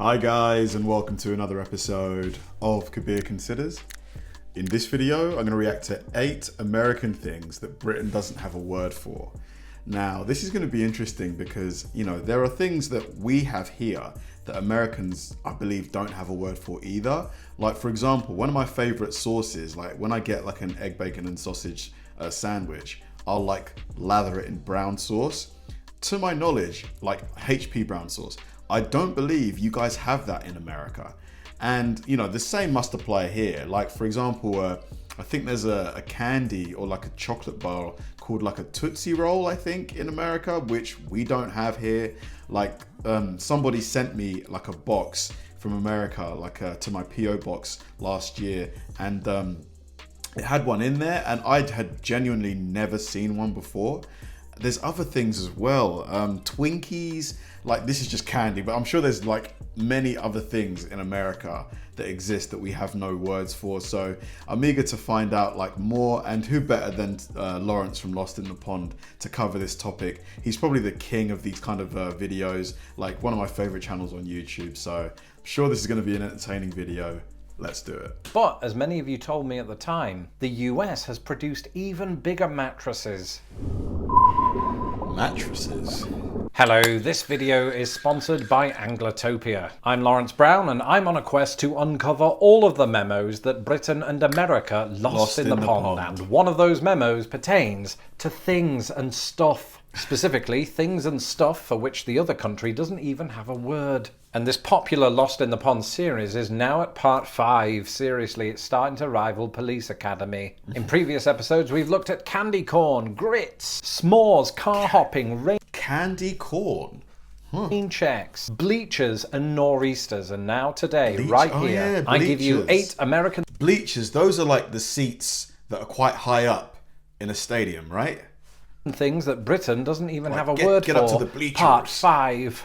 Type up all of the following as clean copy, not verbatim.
Hi guys, and welcome to another episode of Kabir Considers. In this video, I'm going to react to 8 American things that Britain doesn't have a word for. Now, this is going to be interesting because, there are things that we have here that Americans, I believe, don't have a word for either. Like, for example, one of my favorite sauces, like when I get like an egg, bacon and sausage sandwich, I'll lather it in brown sauce. To my knowledge, HP brown sauce. I don't believe you guys have that in America. And, the same must apply here. Like, for example, I think there's a candy or like a chocolate bar called like a Tootsie Roll, I think, in America, which we don't have here. Somebody sent me like a box from America, to my PO box last year. And it had one in there and I had genuinely never seen one before. There's other things as well. Twinkies, this is just candy, but I'm sure there's many other things in America that exist that we have no words for. So I'm eager to find out more, and who better than Lawrence from Lost in the Pond to cover this topic. He's probably the king of these kind of videos, one of my favorite channels on YouTube. So I'm sure this is going to be an entertaining video. Let's do it. But, as many of you told me at the time, the US has produced even bigger mattresses. Mattresses? Hello, this video is sponsored by Anglatopia. I'm Lawrence Brown and I'm on a quest to uncover all of the memos that Britain and America lost in the pond. And one of those memos pertains to things and stuff. Specifically, things and stuff for which the other country doesn't even have a word. And this popular Lost in the Pond series is now at part 5. Seriously, it's starting to rival Police Academy. In previous episodes, we've looked at candy corn, grits, s'mores, car hopping, candy corn? rain checks, bleachers and nor'easters. And now today, right here, I give you 8 American... Bleachers, those are the seats that are quite high up in a stadium, right? Things that Britain doesn't even have a word for. Get up to the bleachers. Part 5.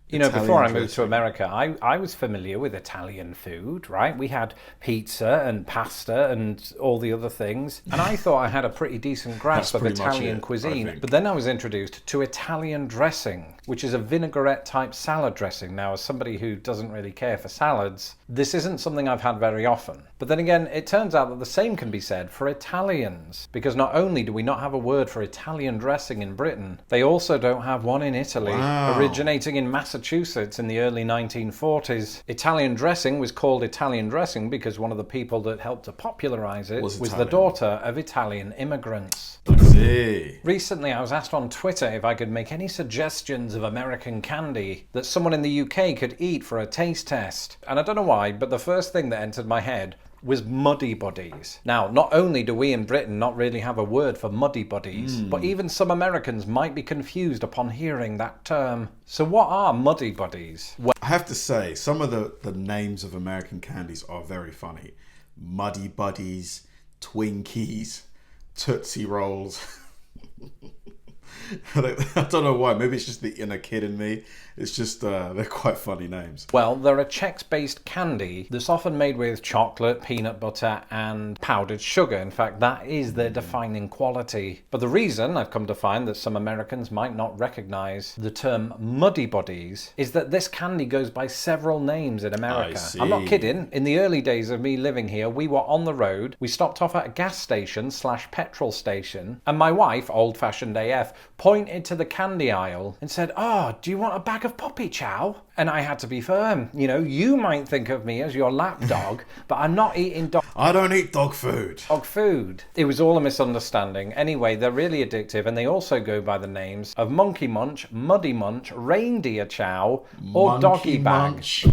Before I moved to America, I was familiar with Italian food, right? We had pizza and pasta and all the other things. And I thought I had a pretty decent grasp of Italian cuisine. But then I was introduced to Italian dressing, which is a vinaigrette-type salad dressing. Now, as somebody who doesn't really care for salads, this isn't something I've had very often. But then again, it turns out that the same can be said for Italians. Because not only do we not have a word for Italian dressing in Britain, they also don't have one in Italy. Wow. Originating in Massachusetts in the early 1940s. Italian dressing was called Italian dressing because one of the people that helped to popularize it was the daughter of Italian immigrants. I see. Recently, I was asked on Twitter if I could make any suggestions of American candy that someone in the UK could eat for a taste test. And I don't know why, but the first thing that entered my head was Muddy Buddies. Now, not only do we in Britain not really have a word for Muddy Buddies, but even some Americans might be confused upon hearing that term. So what are Muddy Buddies? Well, I have to say, some of the names of American candies are very funny. Muddy Buddies, Twinkies, Tootsie Rolls. I don't know why. Maybe it's just the inner kid in me. It's just, they're quite funny names. Well, they're a Chex-based candy that's often made with chocolate, peanut butter, and powdered sugar. In fact, that is their defining quality. But the reason I've come to find that some Americans might not recognize the term Muddy Buddies is that this candy goes by several names in America. I'm not kidding. In the early days of me living here, we were on the road. We stopped off at a gas station / petrol station. And my wife, old-fashioned AF, pointed to the candy aisle and said, "Oh, do you want a bag of Poppy Chow?" And I had to be firm. You might think of me as your lapdog, but I'm not eating dog. I don't eat dog food. Dog food. It was all a misunderstanding. Anyway, they're really addictive, and they also go by the names of Monkey Munch, Muddy Munch, Reindeer Chow, or Monkey Doggy Bag. Munch.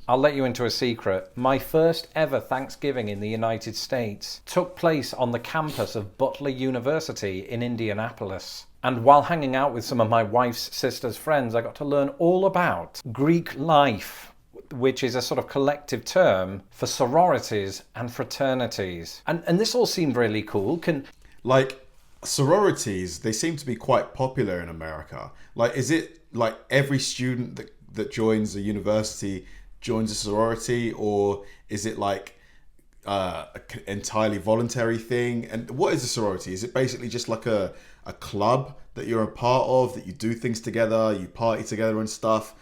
I'll let you into a secret. My first ever Thanksgiving in the United States took place on the campus of Butler University in Indianapolis. And while hanging out with some of my wife's sister's friends, I got to learn all about Greek life, which is a sort of collective term for sororities and fraternities. And this all seemed really cool. Sororities, they seem to be quite popular in America. Is it every student that joins a university joins a sorority, or is it an entirely voluntary thing? And what is a sorority? Is it basically just a club that you're a part of, that you do things together, you party together and stuff?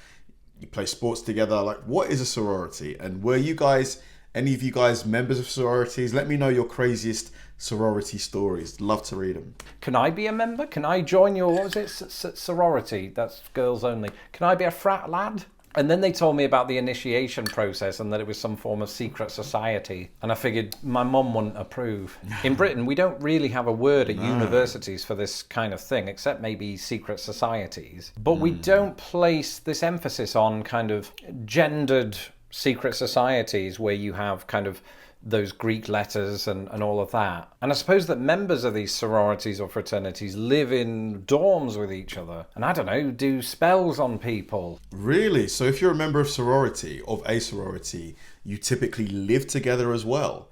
you play sports together. Like, what is a sorority? And were you guys, any of you guys, members of sororities? Let me know your craziest sorority stories. Love to read them. Can I be a member? Can I join your, what was it, sorority? That's girls only. Can I be a frat lad? And then they told me about the initiation process and that it was some form of secret society. And I figured my mum wouldn't approve. In Britain, we don't really have a word at universities for this kind of thing, except maybe secret societies. But we don't place this emphasis on kind of gendered secret societies where you have kind of those Greek letters and all of that. And I suppose that members of these sororities or fraternities live in dorms with each other. And I don't know, do spells on people. Really? So if you're a member of a sorority, you typically live together as well.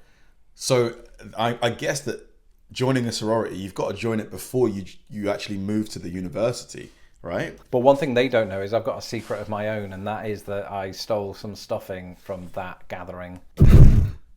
So I guess that joining a sorority, you've got to join it before you actually move to the university, right? But one thing they don't know is I've got a secret of my own, and that is that I stole some stuffing from that gathering.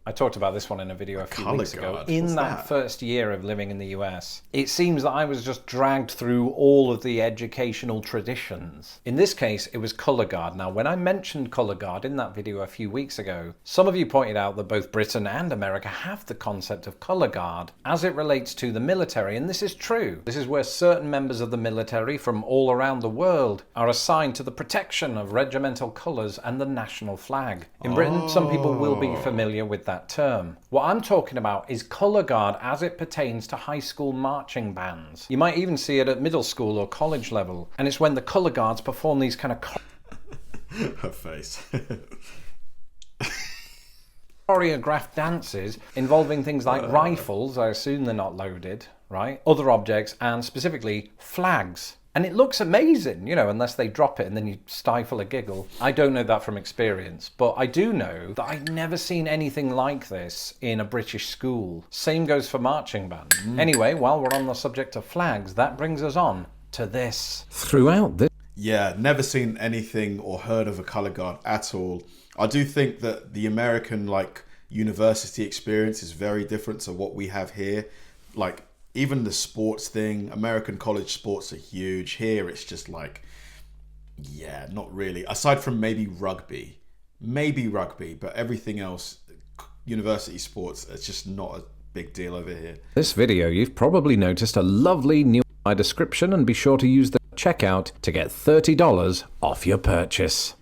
I talked about this one in a video a few weeks ago. In that first year of living in the US, it seems that I was just dragged through all of the educational traditions. In this case, it was colour guard. Now, when I mentioned colour guard in that video a few weeks ago, some of you pointed out that both Britain and America have the concept of colour guard as it relates to the military, and this is true. This is where certain members of the military from all around the world are assigned to the protection of regimental colours and the national flag. In Britain, some people will be familiar with that term. What I'm talking about is colour guard as it pertains to high school marching bands. You might even see it at middle school or college level, and it's when the colour guards perform these kind of her face. choreographed dances involving things like rifles, I assume they're not loaded, right? Other objects, and specifically flags. And it looks amazing, you know, unless they drop it and then you stifle a giggle. I don't know that from experience, but I do know that I've never seen anything like this in a British school. Same goes for marching band. Anyway, while we're on the subject of flags, that brings us on to this. Throughout this... Yeah, never seen anything or heard of a colour guard at all. I do think that the American, university experience is very different to what we have here. Even the sports thing, American college sports are huge. Here it's just not really. Aside from maybe rugby, but everything else, university sports, it's just not a big deal over here. This video, you've probably noticed a lovely new description, and be sure to use the checkout to get $30 off your purchase.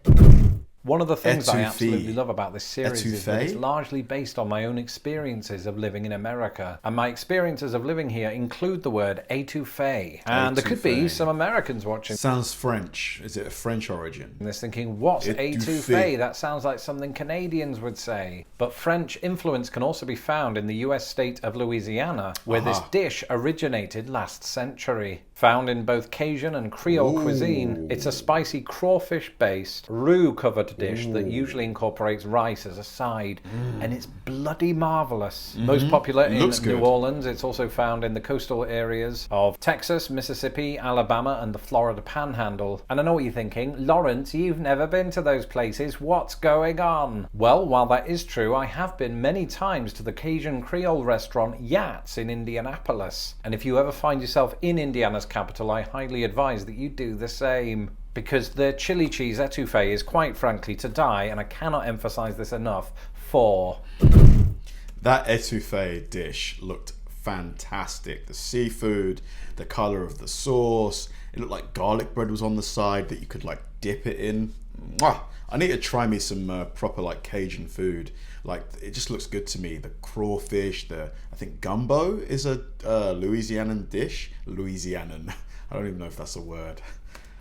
One of the things I absolutely love about this series is that it's largely based on my own experiences of living in America. And my experiences of living here include the word étouffée. And there could be some Americans watching. Sounds French. Is it a French origin? And they're thinking, what's étouffée? That sounds like something Canadians would say. But French influence can also be found in the US state of Louisiana, where this dish originated last century. Found in both Cajun and Creole cuisine, it's a spicy crawfish-based, roux-covered dish that usually incorporates rice as a side, and it's bloody marvelous. Most popular in New Orleans, it's also found in the coastal areas of Texas, Mississippi, Alabama, and the Florida Panhandle. And I know what you're thinking, Lawrence, you've never been to those places. What's going on? Well, while that is true, I have been many times to the Cajun Creole restaurant Yats in Indianapolis. And if you ever find yourself in Indiana's capital, I highly advise that you do the same, because their chili cheese étouffée is quite frankly to die, and I cannot emphasize this enough. That étouffée dish looked fantastic. The seafood, the color of the sauce, it looked like garlic bread was on the side that you could dip it in. Mwah! I need to try me some proper Cajun food. It just looks good to me. The crawfish, I think gumbo is a Louisianan dish. Louisianan. I don't even know if that's a word.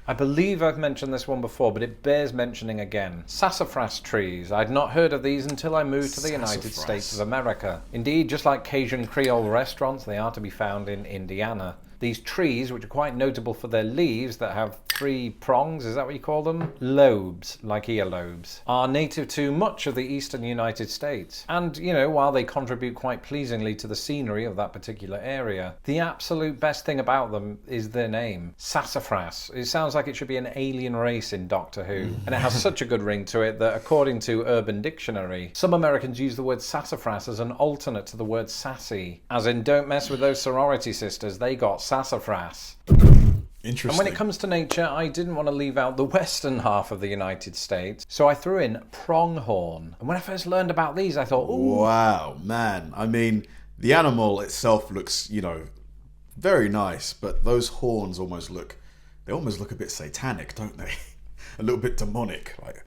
I believe I've mentioned this one before, but it bears mentioning again. Sassafras trees. I'd not heard of these until I moved to the United States of America. Indeed, just like Cajun Creole restaurants, they are to be found in Indiana. These trees, which are quite notable for their leaves that have 3 prongs, is that what you call them? Lobes, like earlobes, are native to much of the eastern United States. And, while they contribute quite pleasingly to the scenery of that particular area, the absolute best thing about them is their name, sassafras. It sounds like it should be an alien race in Doctor Who, and it has such a good ring to it that, according to Urban Dictionary, some Americans use the word sassafras as an alternate to the word sassy, as in don't mess with those sorority sisters, they got sassafras. Interesting. And when it comes to nature, I didn't want to leave out the western half of the United States, so I threw in pronghorn. And when I first learned about these, I thought, ooh. Wow, man. I mean, the animal itself looks, very nice, but those horns almost look a bit satanic, don't they? A little bit demonic, like.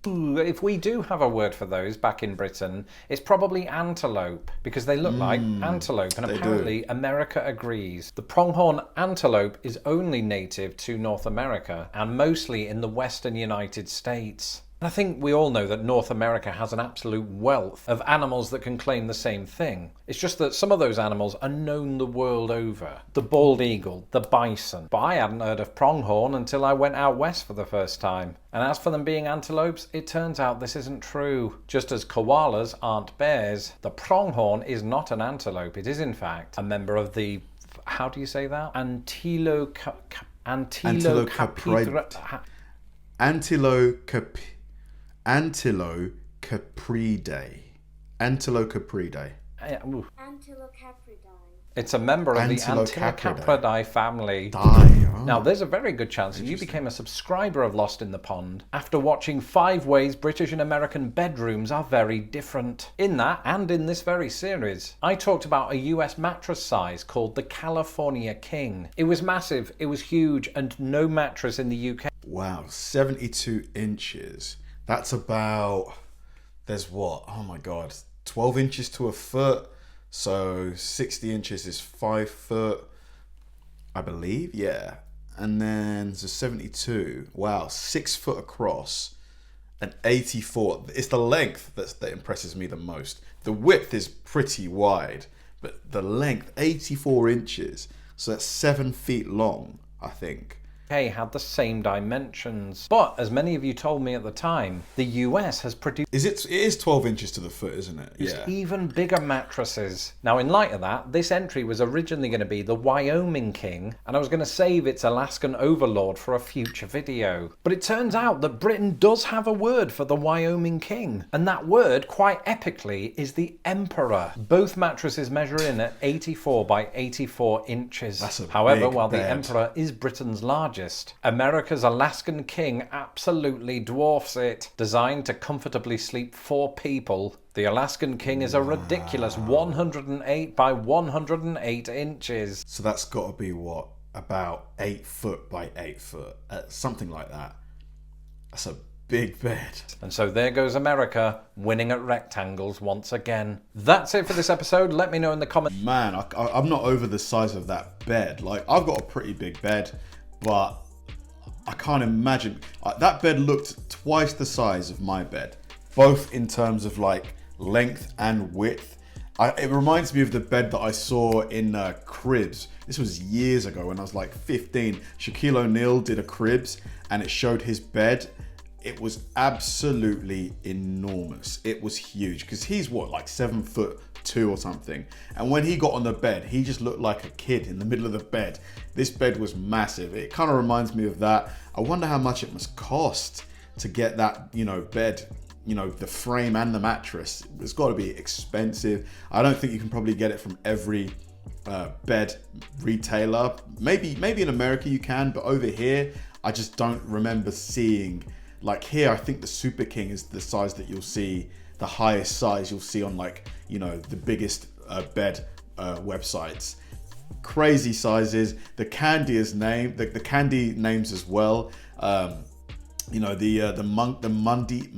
If we do have a word for those back in Britain, it's probably antelope, because they look like antelope, and apparently America agrees. The pronghorn antelope is only native to North America, and mostly in the western United States. I think we all know that North America has an absolute wealth of animals that can claim the same thing. It's just that some of those animals are known the world over. The bald eagle, the bison. But I hadn't heard of pronghorn until I went out west for the first time. And as for them being antelopes, it turns out this isn't true. Just as koalas aren't bears, the pronghorn is not an antelope. It is in fact a member of the, how do you say that? Antilocapridae. Antilocapridae. Antilocapridae. It's a member of the Antilocapridae family. Now, there's a very good chance that you became a subscriber of Lost in the Pond after watching 5 ways British and American bedrooms are very different. In that, and in this very series, I talked about a US mattress size called the California King. It was massive, it was huge, and no mattress in the UK. Wow, 72 inches. That's about, there's what? Oh my God, 12 inches to a foot. So 60 inches is 5 foot, I believe. Yeah. And then there's a 72. Wow, 6 foot across and 84. It's the length that impresses me the most. The width is pretty wide, but the length, 84 inches. So that's 7 feet long, I think. Had the same dimensions. But as many of you told me at the time, the US has produced... It is 12 inches to the foot, isn't it? Yeah. Even bigger mattresses. Now, in light of that, this entry was originally going to be the Wyoming King, and I was going to save its Alaskan overlord for a future video. But it turns out that Britain does have a word for the Wyoming King, and that word, quite epically, is the Emperor. Both mattresses measure in at 84 by 84 inches. However, while the Emperor is Britain's largest, America's Alaskan King absolutely dwarfs it. Designed to comfortably sleep 4 people, the Alaskan King is a ridiculous 108 by 108 inches. So that's got to be what? About 8 foot by 8 foot. Something like that. That's a big bed. And so there goes America, winning at rectangles once again. That's it for this episode. Let me know in the comments. Man, I'm not over the size of that bed. Like, I've got a pretty big bed, but I can't imagine. That bed looked twice the size of my bed, both in terms of like length and width. It reminds me of the bed that I saw in Cribs. This was years ago when I was like 15. Shaquille O'Neal did a Cribs and it showed his bed. It was absolutely enormous. It was huge because he's what, like 7'2" or something. And when he got on the bed, he just looked like a kid in the middle of the bed. This bed was massive. It kind of reminds me of that. I wonder how much it must cost to get that, bed, the frame and the mattress. It's got to be expensive. I don't think you can probably get it from every bed retailer. Maybe in America you can, but over here, I just don't remember seeing. Like here, I think the Super King is the size that you'll see, the highest size you'll see on like, the biggest bed websites. Crazy sizes. The candy is named, the candy names as well. The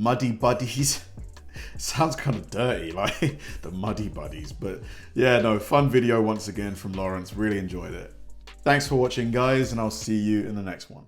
Muddy Buddies. Sounds kind of dirty, like the Muddy Buddies. But yeah, no, fun video once again from Lawrence. Really enjoyed it. Thanks for watching, guys, and I'll see you in the next one.